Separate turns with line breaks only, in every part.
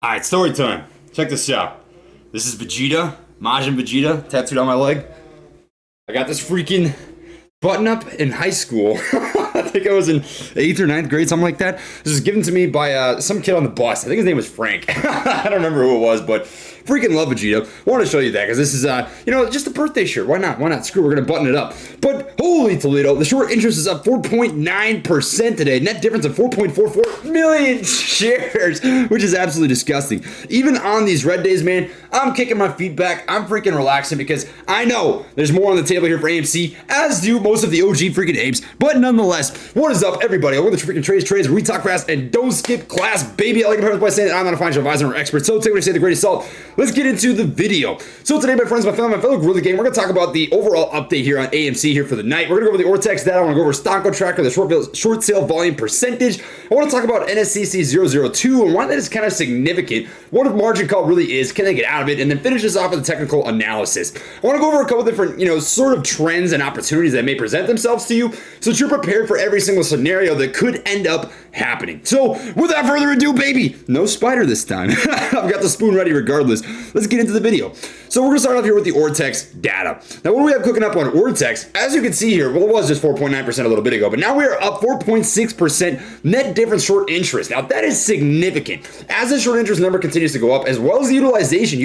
Alright, story time. Check this out. This is Vegeta, Majin Vegeta, tattooed on my leg. I got this freaking button up in high school. I think I was in 8th or 9th grade, something like that. This was given to me by some kid on the bus. I think his name was Frank. I don't remember who it was, but freaking love Vegeta. I want to show you that because this is, just a birthday shirt. Why not? Why not? Screw, we're going to button it up. But holy Toledo, the short interest is up 4.9% today. Net difference of 4.44 million shares, which is absolutely disgusting. Even on these red days, man, I'm kicking my feet back. I'm freaking relaxing because I know there's more on the table here for AMC, as do most of the OG freaking apes. But nonetheless, what is up, everybody? Welcome to freaking Trades, where we talk fast and don't skip class, baby. I like to preface by saying that I'm not a financial advisor or expert, so take what I say with a grain of salt. Let's get into the video. So today, my friends, my family, my fellow gorilla gang, we're going to talk about the overall update here on AMC here for the night. We're going to go over the Ortex data. I want to go over Stock Tracker, the short sale volume percentage. I want to talk about NSCC 002 and why that is kind of significant. What a margin call really is. Can they get out of it? And then finish this off with a technical analysis. I want to go over a couple different, sort of trends and opportunities that may present themselves to you, so that you're prepared for every single scenario that could end up happening. So without further ado, baby, no spider this time. I've got the spoon ready regardless. Let's get into the video. So we're going to start off here with the Ortex data. Now, what do we have cooking up on Ortex? As you can see here, well, it was just 4.9% a little bit ago, but now we are up 4.6% net difference short interest. Now, that is significant. As the short interest number continues to go up, as well as the utilization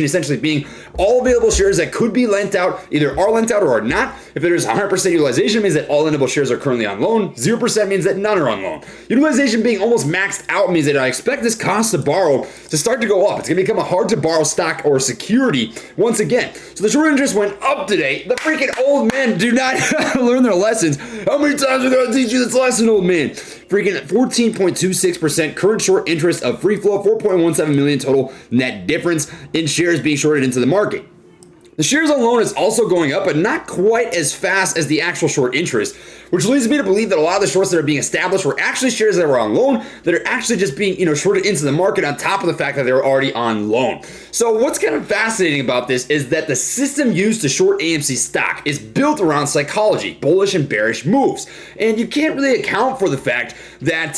essentially being all available shares that could be lent out, either are lent out or are not. If there's 100% utilization, it means that all lendable shares are currently on loan. 0% means that none are on loan. Utilization being almost maxed out means that I expect this cost to borrow to start to go up. It's going to become a hard to borrow stock or security once again. So the short interest went up today. The freaking old men do not learn their lessons. How many times are they going to teach you this lesson, old man? Freaking 14.26% current short interest of free flow, 4.17 million total net difference in shares being shorted into the market. The shares on loan is also going up, but not quite as fast as the actual short interest, which leads me to believe that a lot of the shorts that are being established were actually shares that were on loan that are actually just being, shorted into the market on top of the fact that they were already on loan. So what's kind of fascinating about this is that the system used to short AMC stock is built around psychology, bullish and bearish moves. And you can't really account for the fact that,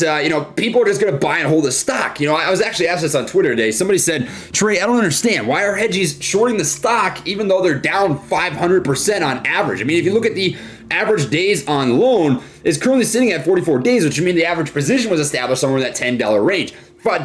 people are just going to buy and hold the stock. I was actually asked this on Twitter today. Somebody said, Trey, I don't understand. Why are hedgies shorting the stock even though they're down 500% on average? I mean, if you look at the average days on loan, is currently sitting at 44 days, which means the average position was established somewhere in that $10 range.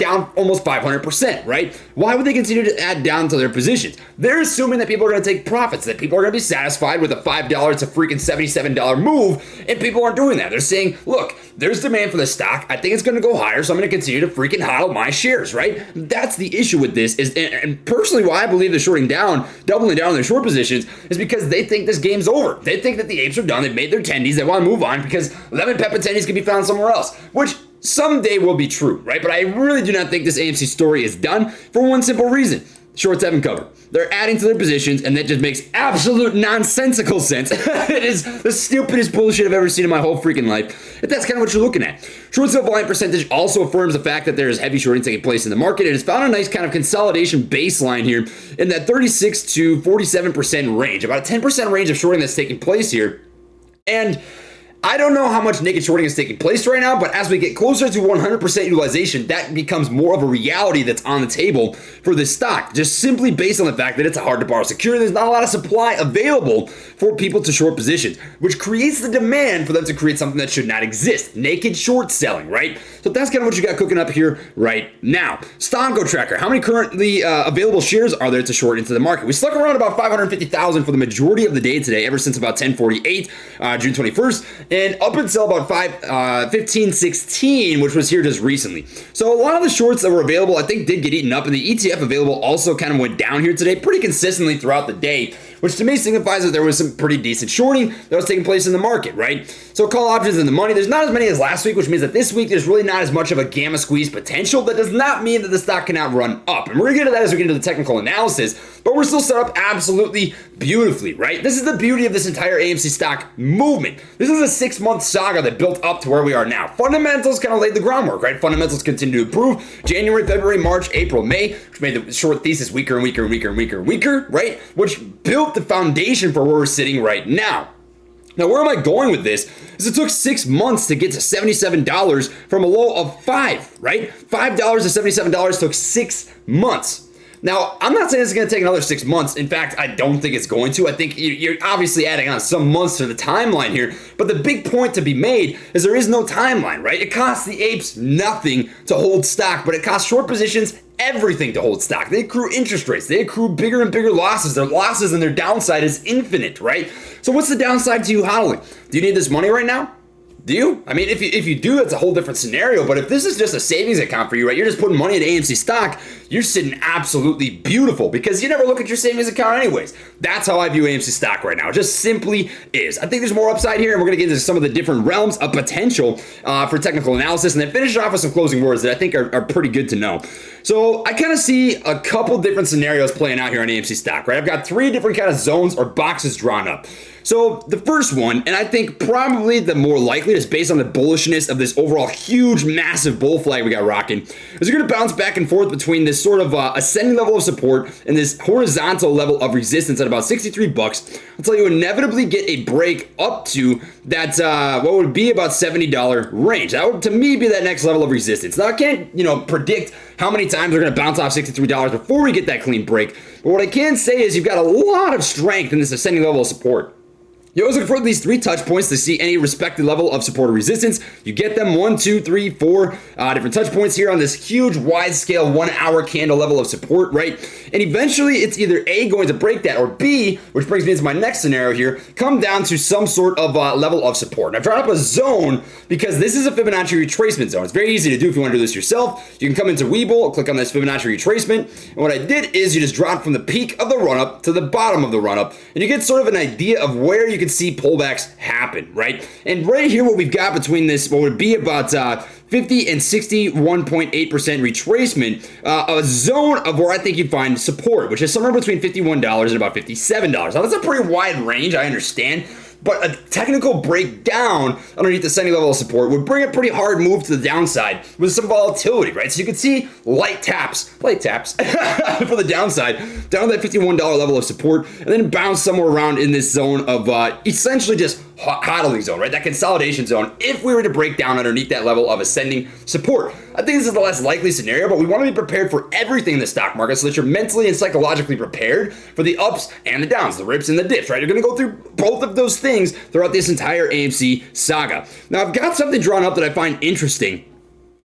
Down almost 500%, right? Why would they continue to add down to their positions? They're assuming that people are going to take profits, that people are going to be satisfied with a $5 to freaking $77 move, and people aren't doing that. They're saying, look, there's demand for the stock. I think it's going to go higher, so I'm going to continue to freaking hodl my shares, right? That's the issue with this, and personally why I believe they're shorting down, doubling down on their short positions is because they think this game's over. They think that the apes are done. They've made their tendies. They want to move on because lemon pepper tendies can be found somewhere else, which someday will be true, right? But I really do not think this AMC story is done for one simple reason. Shorts haven't covered. They're adding to their positions, and that just makes absolute nonsensical sense. It is the stupidest bullshit I've ever seen in my whole freaking life. If that's kind of what you're looking at. Short sale volume percentage also affirms the fact that there is heavy shorting taking place in the market. It has found a nice kind of consolidation baseline here in that 36 to 47% range. About a 10% range of shorting that's taking place here. And I don't know how much naked shorting is taking place right now, but as we get closer to 100% utilization, that becomes more of a reality that's on the table for this stock, just simply based on the fact that it's a hard to borrow security. There's not a lot of supply available for people to short positions, which creates the demand for them to create something that should not exist. Naked short selling, right? So that's kind of what you got cooking up here right now. Stock Tracker, how many currently available shares are there to short into the market? We stuck around about 550,000 for the majority of the day today, ever since about 10:48, June 21st. And up until about 15:16, which was here just recently. So a lot of the shorts that were available, I think, did get eaten up, and the ETF available also kind of went down here today pretty consistently throughout the day, which to me signifies that there was some pretty decent shorting that was taking place in the market, right? So call options in the money. There's not as many as last week, which means that this week there's really not as much of a gamma squeeze potential. That does not mean that the stock cannot run up. And we're going to get to that as we get into the technical analysis, but we're still set up absolutely beautifully, right? This is the beauty of this entire AMC stock movement. This is a 6-month saga that built up to where we are now. Fundamentals kind of laid the groundwork, right? Fundamentals continue to improve. January, February, March, April, May, which made the short thesis weaker and weaker and weaker and weaker and weaker, right? Which built the foundation for where we're sitting right now. Now, where am I going with this? Is it took 6 months to get to $77 from a low of $5, right? $5 to $77 took 6 months. Now, I'm not saying it's going to take another 6 months. In fact, I don't think it's going to. I think you're obviously adding on some months to the timeline here. But the big point to be made is there is no timeline, right? It costs the apes nothing to hold stock, but it costs short positions everything to hold stock. They accrue interest rates. They accrue bigger and bigger losses. Their losses and their downside is infinite, right? So what's the downside to you hodling? Do you need this money right now? Do you? I mean, if you do, it's a whole different scenario. But if this is just a savings account for you, right? You're just putting money in AMC stock. You're sitting absolutely beautiful because you never look at your savings account anyways. That's how I view AMC stock right now. It just simply is. I think there's more upside here, and we're going to get into some of the different realms of potential for technical analysis, and then finish off with some closing words that I think are pretty good to know. So I kind of see a couple different scenarios playing out here on AMC stock, right? I've got 3 different kind of zones or boxes drawn up. So the first one, and I think probably the more likely, is based on the bullishness of this overall huge, massive bull flag we got rocking, is you're going to bounce back and forth between this sort of ascending level of support and this horizontal level of resistance at about 63 bucks until you inevitably get a break up to that what would be about $70 range. That would, to me, be that next level of resistance. Now, I can't, predict how many times we're going to bounce off $63 before we get that clean break. But what I can say is you've got a lot of strength in this ascending level of support. You always look for these 3 touch points to see any respective level of support or resistance. You get them 1, 2, 3, 4 different touch points here on this huge wide scale 1 hour candle level of support, right? And eventually it's either A, going to break that, or B, which brings me into my next scenario here, come down to some sort of level of support. And I've drawn up a zone because this is a Fibonacci retracement zone. It's very easy to do if you want to do this yourself. You can come into Webull, click on this Fibonacci retracement, and what I did is you just drop from the peak of the run up to the bottom of the run up, and you get sort of an idea of where you can see pullbacks happen, right? And right here, what we've got between this, what would be about 50 and 61.8% retracement, a zone of where I think you'd find support, which is somewhere between $51 and about $57. Now, that's a pretty wide range, I understand. But a technical breakdown underneath the ascending level of support would bring a pretty hard move to the downside with some volatility, right? So you can see light taps for the downside, down to that $51 level of support, and then bounce somewhere around in this zone of essentially just hodling zone, right? That consolidation zone, if we were to break down underneath that level of ascending support. I think this is the less likely scenario, but we want to be prepared for everything in the stock market so that you're mentally and psychologically prepared for the ups and the downs, the rips and the dips, right? You're going to go through both of those things throughout this entire AMC saga. Now, I've got something drawn up that I find interesting,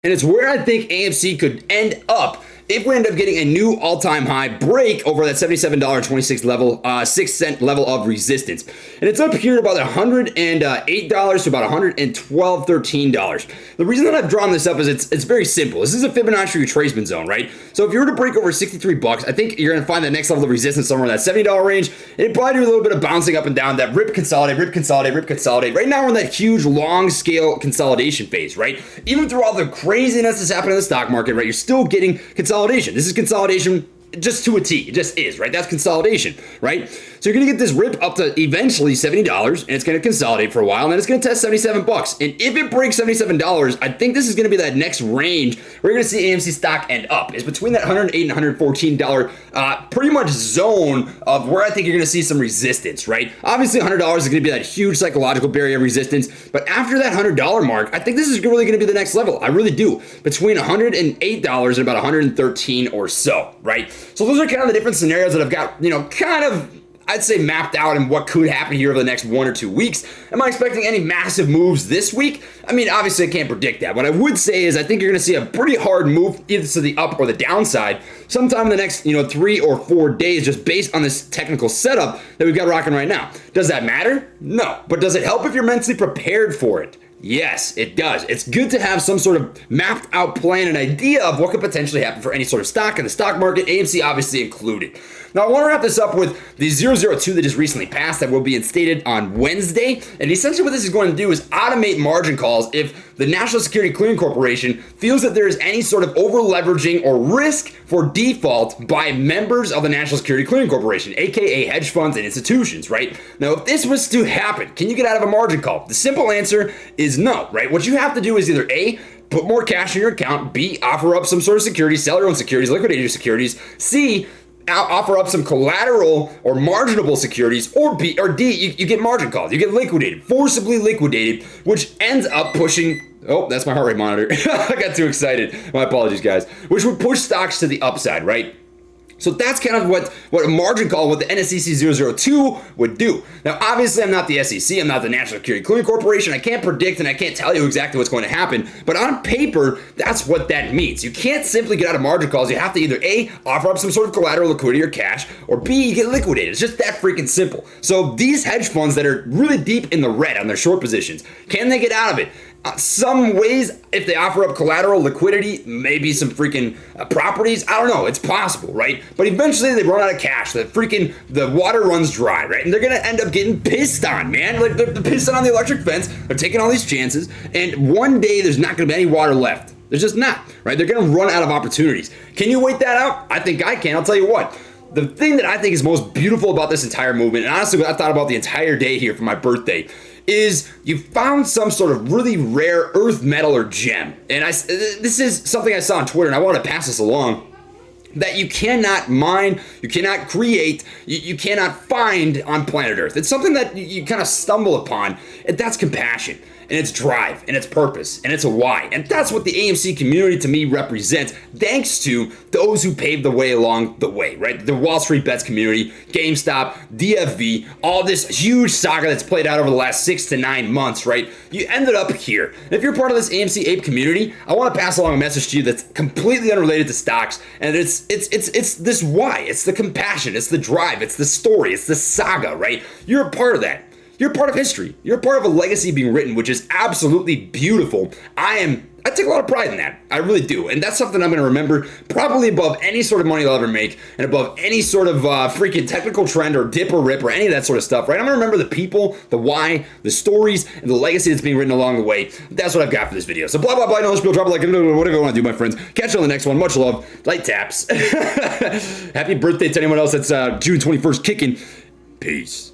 and it's where I think AMC could end up if we end up getting a new all-time high break over that $77.26 level, 6 cent level of resistance. And it's up here about $108 to about $112, $13. The reason that I've drawn this up is it's very simple. This is a Fibonacci retracement zone, right? So if you were to break over 63 bucks, I think you're going to find that next level of resistance somewhere in that $70 range. And it probably do a little bit of bouncing up and down, that rip, consolidate, rip, consolidate, rip, consolidate. Right now we're in that huge, long-scale consolidation phase, right? Even through all the craziness that's happening in the stock market, right, you're still getting consolidation. This is consolidation just to a T. It just is, right? That's consolidation, right? So you're going to get this rip up to eventually $70, and it's going to consolidate for a while, and then it's going to test 77 bucks. And if it breaks $77, I think this is going to be that next range where you're going to see AMC stock end up. It's between that $108 and $114 pretty much zone of where I think you're going to see some resistance, right? Obviously, $100 is going to be that huge psychological barrier of resistance, but after that $100 mark, I think this is really going to be the next level. I really do. Between $108 and about $113 or so, right? So those are kind of the different scenarios that I've got, kind of, I'd say, mapped out and what could happen here over the next 1 or 2 weeks. Am I expecting any massive moves this week? I mean, obviously I can't predict that. What I would say is I think you're going to see a pretty hard move either to the up or the downside sometime in the next, 3 or 4 days, just based on this technical setup that we've got rocking right now. Does that matter? No. But does it help if you're mentally prepared for it? Yes, it does. It's good to have some sort of mapped out plan and idea of what could potentially happen for any sort of stock in the stock market, AMC obviously included. Now, I want to wrap this up with the 002 that just recently passed that will be instated on Wednesday. And essentially what this is going to do is automate margin calls if the National Security Clearing Corporation feels that there is any sort of over-leveraging or risk for default by members of the National Security Clearing Corporation, aka hedge funds and institutions, right? Now, if this was to happen, can you get out of a margin call? The simple answer is no, right? What you have to do is either A, put more cash in your account, B, offer up some sort of security, sell your own securities, liquidate your securities, C, offer up some collateral or marginable securities, or B or D, you get margin calls. You get liquidated, forcibly liquidated, which ends up pushing. Oh, that's my heart rate monitor. I got too excited. My apologies, guys. Which would push stocks to the upside, right? So that's kind of what a margin call with the NSCC 002 would do. Now, obviously, I'm not the SEC. I'm not the National Security Clearing Corporation. I can't predict and I can't tell you exactly what's going to happen. But on paper, that's what that means. You can't simply get out of margin calls. You have to either A, offer up some sort of collateral, liquidity, or cash, or B, you get liquidated. It's just that freaking simple. So these hedge funds that are really deep in the red on their short positions, can they get out of it? Some ways, if they offer up collateral, liquidity, maybe some freaking properties, I don't know, it's possible, right? But eventually they run out of cash, the water runs dry, right? And they're gonna end up getting pissed on, man. Like they're pissed on the electric fence, they're taking all these chances, and one day there's not gonna be any water left. There's just not, right? They're gonna run out of opportunities. Can you wait that out? I think I can, I'll tell you what. The thing that I think is most beautiful about this entire movement, and honestly what I thought about the entire day here for my birthday, is you found some sort of really rare earth metal or gem. And this is something I saw on Twitter, and I want to pass this along, that you cannot mine, you cannot create, you cannot find on planet Earth. It's something that you kind of stumble upon, and that's compassion. And it's drive, and it's purpose, and it's a why. And that's what the AMC community to me represents, thanks to those who paved the way along the way, right? The Wall Street Bets community, GameStop, DFV, all this huge saga that's played out over the last 6 to 9 months, right? You ended up here. And if you're part of this AMC Ape community, I want to pass along a message to you that's completely unrelated to stocks, and it's this why. It's the compassion, it's the drive, it's the story, it's the saga, right? You're a part of that. You're part of history. You're part of a legacy being written, which is absolutely beautiful. I take a lot of pride in that. I really do. And that's something I'm going to remember probably above any sort of money I'll ever make and above any sort of freaking technical trend or dip or rip or any of that sort of stuff, right? I'm going to remember the people, the why, the stories, and the legacy that's being written along the way. That's what I've got for this video. So blah, blah, blah. No spiel, drop a like, whatever you want to do, my friends. Catch you on the next one. Much love. Light taps. Happy birthday to anyone else that's June 21st kicking. Peace.